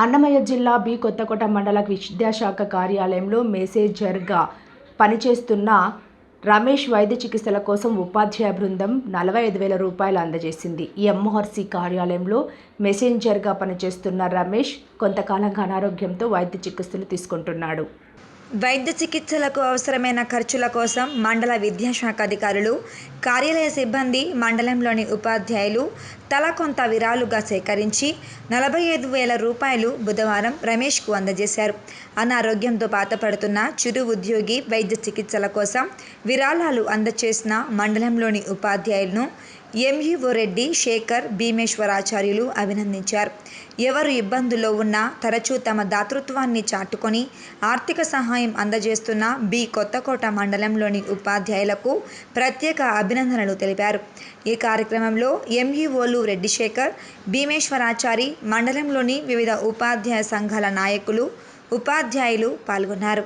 అన్నమయ్య జిల్లా బి కొత్తకోట మండల విద్యాశాఖ కార్యాలయంలో మెసేంజర్గా పనిచేస్తున్న రమేష్ వైద్య చికిత్సల కోసం ఉపాధ్యాయ బృందం 45,000 రూపాయలు అందజేసింది. ఎంఓఆర్సీ కార్యాలయంలో మెసేంజర్గా పనిచేస్తున్న రమేష్ కొంతకాలంగా అనారోగ్యంతో వైద్య చికిత్సలు తీసుకుంటున్నాడు. వైద్య చికిత్సలకు అవసరమైన ఖర్చుల కోసం మండల విద్యాశాఖ అధికారులు, కార్యాలయ సిబ్బంది, మండలంలోని ఉపాధ్యాయులు తలా కొంత విరాళాలుగా సేకరించి 45,000 రూపాయలు బుధవారం రమేష్కు అందజేశారు. అనారోగ్యంతో బాధపడుతున్న చిరు ఉద్యోగి వైద్య చికిత్సల కోసం విరాళాలు అందజేసిన మండలంలోని ఉపాధ్యాయులను ఎంఈఓ రెడ్డి, శేఖర్, భీమేశ్వరాచార్యులు అభినందించారు. ఎవరు ఇబ్బందుల్లో ఉన్నా తరచూ తమ దాతృత్వాన్ని చాటుకొని ఆర్థిక సహాయం అందజేస్తున్న బి కొత్తకోట మండలంలోని ఉపాధ్యాయులకు ప్రత్యేక అభినందనలు తెలిపారు. ఈ కార్యక్రమంలో ఎంఈఓలు రెడ్డి శేఖర్, భీమేశ్వరాచారి, మండలంలోని వివిధ ఉపాధ్యాయ సంఘాల నాయకులు, ఉపాధ్యాయులు పాల్గొన్నారు.